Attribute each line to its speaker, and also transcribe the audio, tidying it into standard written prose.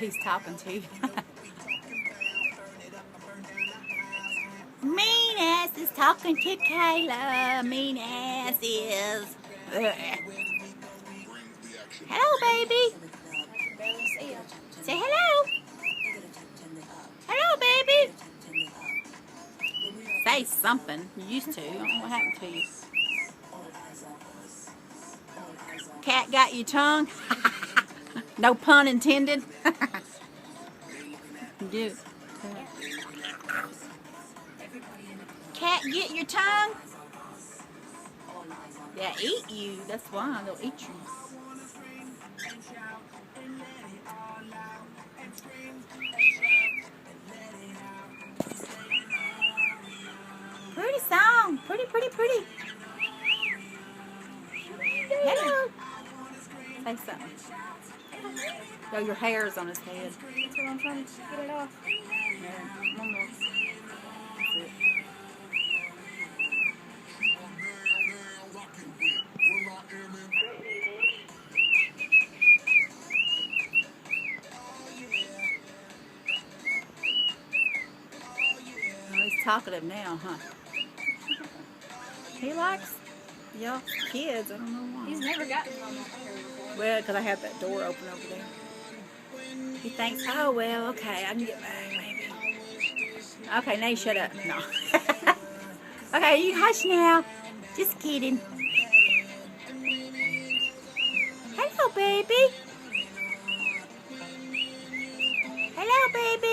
Speaker 1: he's talking to you. Mean ass is talking to Kayla. Mean ass is. Hello, baby. Say hello. Hello, baby. Say something. You used to. I don't know what happened to you. Cat got your tongue? No pun intended. Do. Cat get your tongue? Yeah, eat you. That's why they'll eat you. Pretty song. Pretty, pretty, pretty. Hello. Say something. Oh, your hair's on his head.
Speaker 2: That's what I'm trying to get it off.
Speaker 1: Yeah, one more. That's it. Oh, he's talkative now, huh? He likes y'all kids. I don't know why.
Speaker 2: He's never gotten on my finger before.
Speaker 1: Well, because I have that door open over there. He thinks, oh, well, okay, I can get back, maybe. Okay, now you shut up. No. Okay, you hush now. Just kidding. Hello, baby. Hello, baby.